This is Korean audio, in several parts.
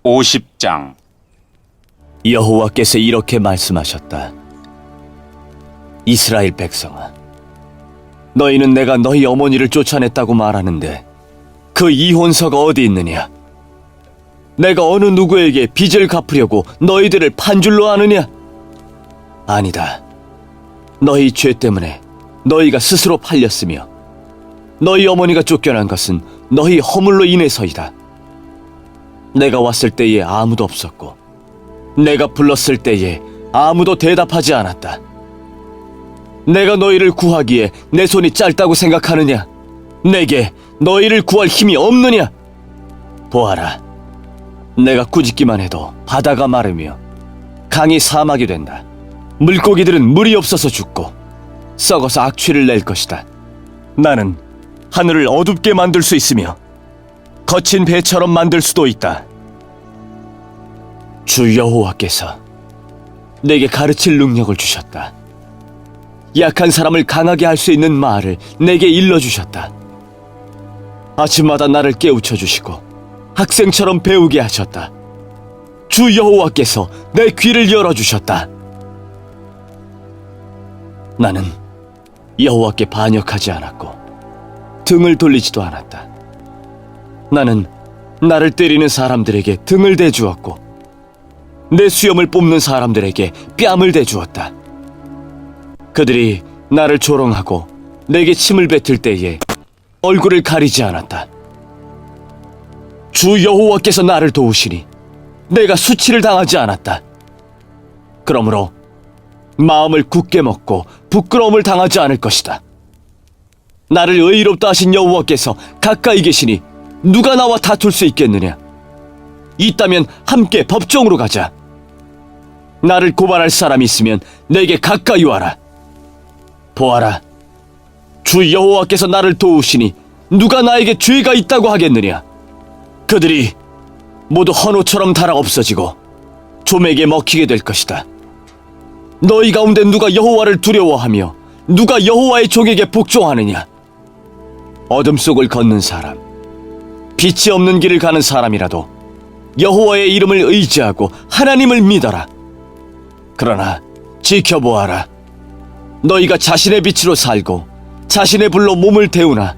50장. 여호와께서 이렇게 말씀하셨다. 이스라엘 백성아, 너희는 내가 너희 어머니를 쫓아냈다고 말하는데 그 이혼서가 어디 있느냐? 내가 어느 누구에게 빚을 갚으려고 너희들을 판줄로 아느냐? 아니다. 너희 죄 때문에 너희가 스스로 팔렸으며 너희 어머니가 쫓겨난 것은 너희 허물로 인해서이다. 내가 왔을 때에 아무도 없었고 내가 불렀을 때에 아무도 대답하지 않았다. 내가 너희를 구하기에 내 손이 짧다고 생각하느냐? 내게 너희를 구할 힘이 없느냐? 보아라, 내가 꾸짖기만 해도 바다가 마르며 강이 사막이 된다. 물고기들은 물이 없어서 죽고 썩어서 악취를 낼 것이다. 나는 하늘을 어둡게 만들 수 있으며 거친 배처럼 만들 수도 있다. 주 여호와께서 내게 가르칠 능력을 주셨다. 약한 사람을 강하게 할 수 있는 말을 내게 일러주셨다. 아침마다 나를 깨우쳐 주시고 학생처럼 배우게 하셨다. 주 여호와께서 내 귀를 열어주셨다. 나는 여호와께 반역하지 않았고 등을 돌리지도 않았다. 나는 나를 때리는 사람들에게 등을 대주었고 내 수염을 뽑는 사람들에게 뺨을 대주었다. 그들이 나를 조롱하고 내게 침을 뱉을 때에 얼굴을 가리지 않았다. 주 여호와께서 나를 도우시니 내가 수치를 당하지 않았다. 그러므로 마음을 굳게 먹고 부끄러움을 당하지 않을 것이다. 나를 의롭다 하신 여호와께서 가까이 계시니 누가 나와 다툴 수 있겠느냐? 있다면 함께 법정으로 가자. 나를 고발할 사람이 있으면 내게 가까이 와라. 보아라, 주 여호와께서 나를 도우시니 누가 나에게 죄가 있다고 하겠느냐? 그들이 모두 헌옷처럼 닳아 없어지고 좀에게 먹히게 될 것이다. 너희 가운데 누가 여호와를 두려워하며 누가 여호와의 종에게 복종하느냐? 어둠 속을 걷는 사람, 빛이 없는 길을 가는 사람이라도 여호와의 이름을 의지하고 하나님을 믿어라. 그러나 지켜보아라. 너희가 자신의 빛으로 살고 자신의 불로 몸을 태우나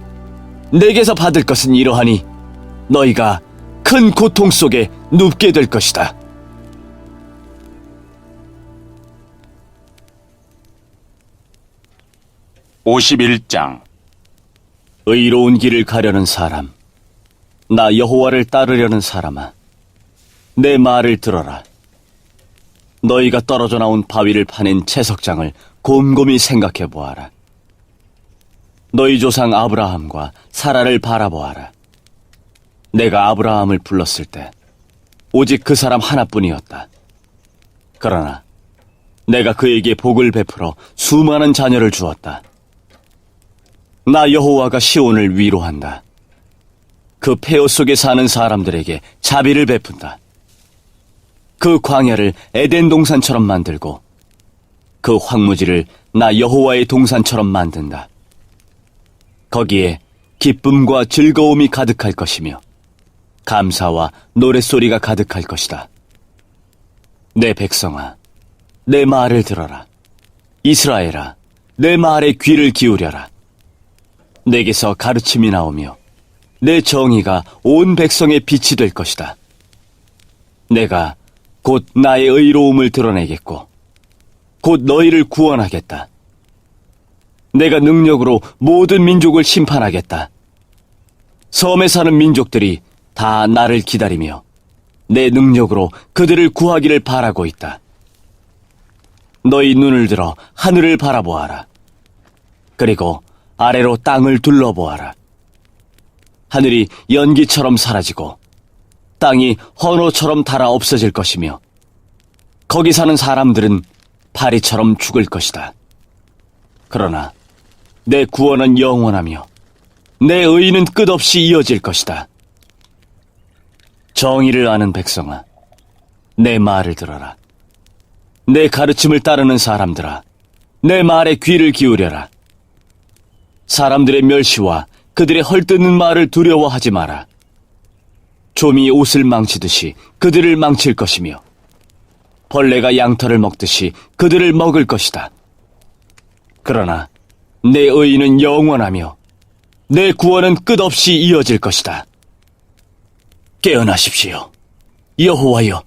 내게서 받을 것은 이러하니 너희가 큰 고통 속에 눕게 될 것이다. (51장) 의로운 길을 가려는 사람, 나 여호와를 따르려는 사람아, 내 말을 들어라. 너희가 떨어져 나온 바위를 파낸 채석장을 곰곰이 생각해 보아라. 너희 조상 아브라함과 사라를 바라보아라. 내가 아브라함을 불렀을 때 오직 그 사람 하나뿐이었다. 그러나 내가 그에게 복을 베풀어 수많은 자녀를 주었다. 나 여호와가 시온을 위로한다. 그 폐허 속에 사는 사람들에게 자비를 베푼다. 그 광야를 에덴 동산처럼 만들고 그 황무지를 나 여호와의 동산처럼 만든다. 거기에 기쁨과 즐거움이 가득할 것이며 감사와 노랫소리가 가득할 것이다. 내 백성아, 내 말을 들어라. 이스라엘아, 내 말에 귀를 기울여라. 내게서 가르침이 나오며 내 정의가 온 백성의 빛이 될 것이다. 내가 곧 나의 의로움을 드러내겠고 곧 너희를 구원하겠다. 내가 능력으로 모든 민족을 심판하겠다. 섬에 사는 민족들이 다 나를 기다리며 내 능력으로 그들을 구하기를 바라고 있다. 너희 눈을 들어 하늘을 바라보아라. 그리고 아래로 땅을 둘러보아라. 하늘이 연기처럼 사라지고 땅이 헌옷처럼 닳아 없어질 것이며 거기 사는 사람들은 파리처럼 죽을 것이다. 그러나 내 구원은 영원하며 내 의는 끝없이 이어질 것이다. 정의를 아는 백성아, 내 말을 들어라. 내 가르침을 따르는 사람들아, 내 말에 귀를 기울여라. 사람들의 멸시와 그들의 헐뜯는 말을 두려워하지 마라. 좀이 옷을 망치듯이 그들을 망칠 것이며 벌레가 양털을 먹듯이 그들을 먹을 것이다. 그러나 내 의의는 영원하며 내 구원은 끝없이 이어질 것이다. 깨어나십시오. 여호와여,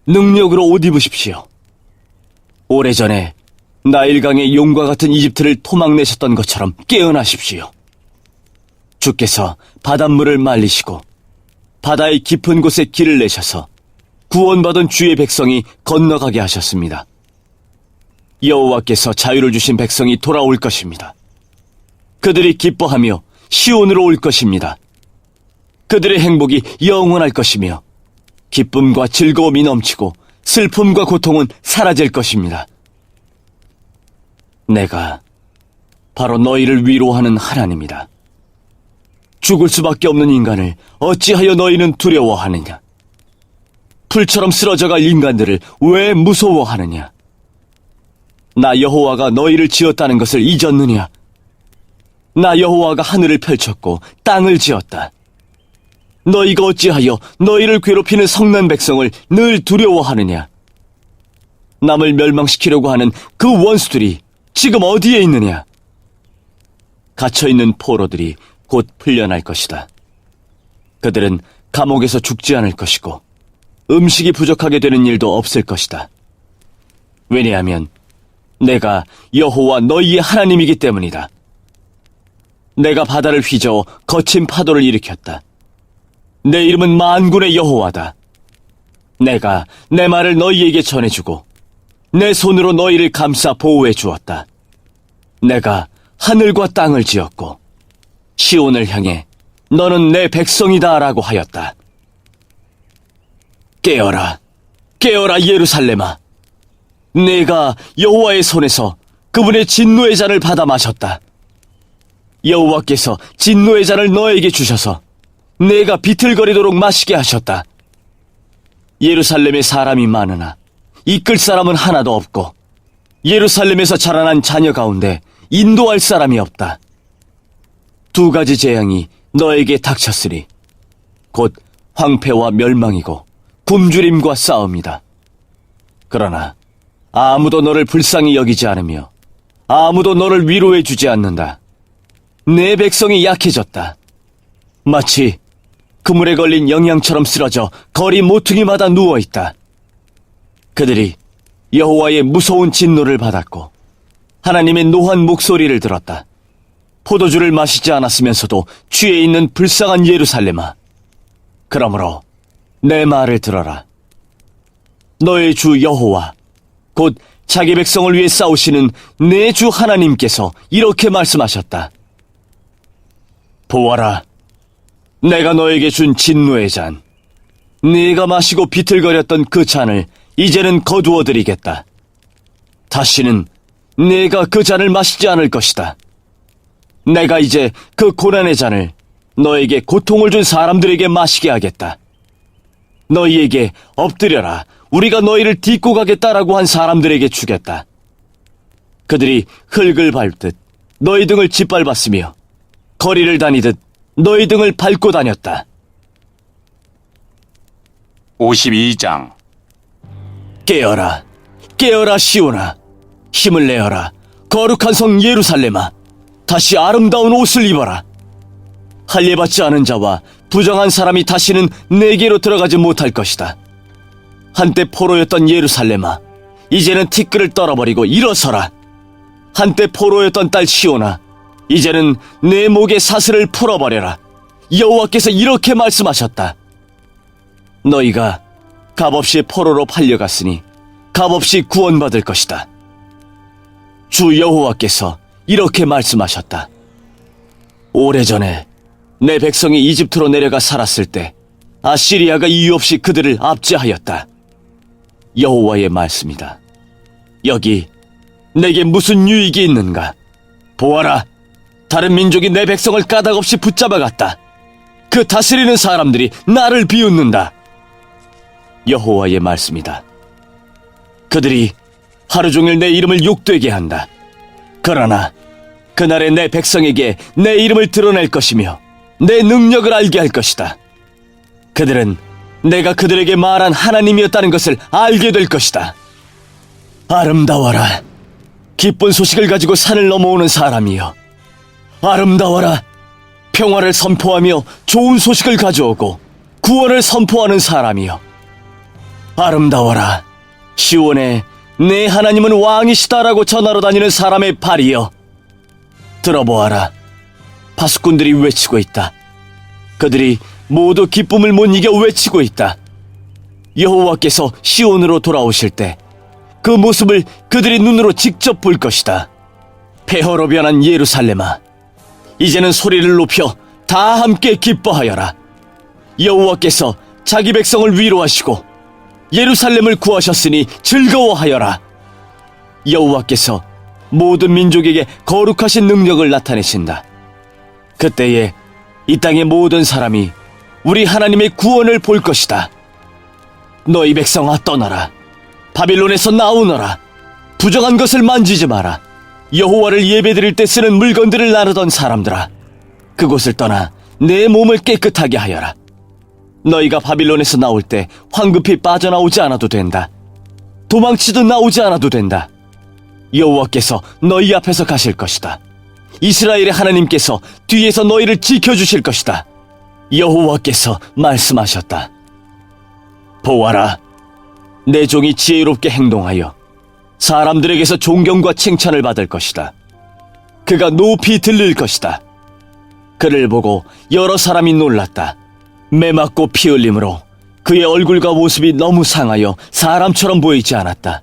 능력으로 옷 입으십시오. 오래전에 나일강의 용과 같은 이집트를 토막내셨던 것처럼 깨어나십시오. 주께서 바닷물을 말리시고 바다의 깊은 곳에 길을 내셔서 구원받은 주의 백성이 건너가게 하셨습니다. 여호와께서 자유를 주신 백성이 돌아올 것입니다. 그들이 기뻐하며 시온으로 올 것입니다. 그들의 행복이 영원할 것이며 기쁨과 즐거움이 넘치고 슬픔과 고통은 사라질 것입니다. 내가 바로 너희를 위로하는 하나님이다. 죽을 수밖에 없는 인간을 어찌하여 너희는 두려워하느냐? 풀처럼 쓰러져갈 인간들을 왜 무서워하느냐? 나 여호와가 너희를 지었다는 것을 잊었느냐? 나 여호와가 하늘을 펼쳤고 땅을 지었다. 너희가 어찌하여 너희를 괴롭히는 성난 백성을 늘 두려워하느냐? 남을 멸망시키려고 하는 그 원수들이 지금 어디에 있느냐? 갇혀있는 포로들이 곧 풀려날 것이다. 그들은 감옥에서 죽지 않을 것이고 음식이 부족하게 되는 일도 없을 것이다. 왜냐하면 내가 여호와 너희의 하나님이기 때문이다. 내가 바다를 휘저어 거친 파도를 일으켰다. 내 이름은 만군의 여호와다. 내가 내 말을 너희에게 전해주고 내 손으로 너희를 감싸 보호해 주었다. 내가 하늘과 땅을 지었고 시온을 향해 너는 내 백성이다 라고 하였다. 깨어라, 깨어라 예루살렘아. 내가 여호와의 손에서 그분의 진노의 잔을 받아 마셨다. 여호와께서 진노의 잔을 너에게 주셔서 내가 비틀거리도록 마시게 하셨다. 예루살렘에 사람이 많으나 이끌 사람은 하나도 없고 예루살렘에서 자라난 자녀 가운데 인도할 사람이 없다. 두 가지 재앙이 너에게 닥쳤으니 곧 황폐와 멸망이고 굶주림과 싸움이다. 그러나 아무도 너를 불쌍히 여기지 않으며 아무도 너를 위로해 주지 않는다. 내 백성이 약해졌다. 마치 그물에 걸린 영양처럼 쓰러져 거리 모퉁이마다 누워있다. 그들이 여호와의 무서운 진노를 받았고 하나님의 노한 목소리를 들었다. 포도주를 마시지 않았으면서도 취해 있는 불쌍한 예루살렘아. 그러므로 내 말을 들어라. 너의 주 여호와 곧 자기 백성을 위해 싸우시는 내 주 하나님께서 이렇게 말씀하셨다. 보아라, 내가 너에게 준 진노의 잔, 네가 마시고 비틀거렸던 그 잔을 이제는 거두어드리겠다. 다시는 네가 그 잔을 마시지 않을 것이다. 내가 이제 그 고난의 잔을 너에게 고통을 준 사람들에게 마시게 하겠다. 너희에게 엎드려라, 우리가 너희를 딛고 가겠다라고 한 사람들에게 주겠다. 그들이 흙을 밟듯 너희 등을 짓밟았으며 거리를 다니듯 너희 등을 밟고 다녔다. 52장. 깨어라, 깨어라 시온아. 힘을 내어라, 거룩한 성 예루살렘아. 다시 아름다운 옷을 입어라. 할례받지 않은 자와 부정한 사람이 다시는 내게로 들어가지 못할 것이다. 한때 포로였던 예루살렘아, 이제는 티끌을 떨어버리고 일어서라. 한때 포로였던 딸 시온아, 이제는 내 목의 사슬을 풀어버려라. 여호와께서 이렇게 말씀하셨다. 너희가 값없이 포로로 팔려갔으니 값없이 구원받을 것이다. 주 여호와께서 이렇게 말씀하셨다. 오래전에 내 백성이 이집트로 내려가 살았을 때 아시리아가 이유 없이 그들을 압제하였다. 여호와의 말씀이다. 여기 내게 무슨 유익이 있는가? 보아라, 다른 민족이 내 백성을 까닭없이 붙잡아갔다. 그 다스리는 사람들이 나를 비웃는다. 여호와의 말씀이다. 그들이 하루 종일 내 이름을 욕되게 한다. 그러나 그날에 내 백성에게 내 이름을 드러낼 것이며 내 능력을 알게 할 것이다. 그들은 내가 그들에게 말한 하나님이었다는 것을 알게 될 것이다. 아름다워라. 기쁜 소식을 가지고 산을 넘어오는 사람이여. 아름다워라. 평화를 선포하며 좋은 소식을 가져오고 구원을 선포하는 사람이여. 아름다워라. 시온에 내 하나님은 왕이시다라고 전하러 다니는 사람의 발이여. 들어보아라. 파수꾼들이 외치고 있다. 그들이 모두 기쁨을 못 이겨 외치고 있다. 여호와께서 시온으로 돌아오실 때 그 모습을 그들이 눈으로 직접 볼 것이다. 폐허로 변한 예루살렘아, 이제는 소리를 높여 다 함께 기뻐하여라. 여호와께서 자기 백성을 위로하시고 예루살렘을 구하셨으니 즐거워하여라. 여호와께서 모든 민족에게 거룩하신 능력을 나타내신다. 그때에 이 땅의 모든 사람이 우리 하나님의 구원을 볼 것이다. 너희 백성아, 떠나라. 바빌론에서 나오너라. 부정한 것을 만지지 마라. 여호와를 예배드릴 때 쓰는 물건들을 나르던 사람들아, 그곳을 떠나 내 몸을 깨끗하게 하여라. 너희가 바빌론에서 나올 때 황급히 빠져나오지 않아도 된다. 도망치도 나오지 않아도 된다. 여호와께서 너희 앞에서 가실 것이다. 이스라엘의 하나님께서 뒤에서 너희를 지켜주실 것이다. 여호와께서 말씀하셨다. 보아라. 내 종이 지혜롭게 행동하여 사람들에게서 존경과 칭찬을 받을 것이다. 그가 높이 들릴 것이다. 그를 보고 여러 사람이 놀랐다. 매맞고 피 흘림으로 그의 얼굴과 모습이 너무 상하여 사람처럼 보이지 않았다.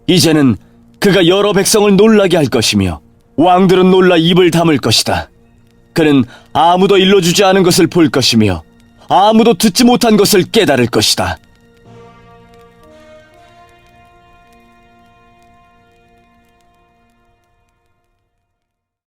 이제는 그가 여러 백성을 놀라게 할 것이며 왕들은 놀라 입을 다물 것이다. 그는 아무도 일러주지 않은 것을 볼 것이며 아무도 듣지 못한 것을 깨달을 것이다.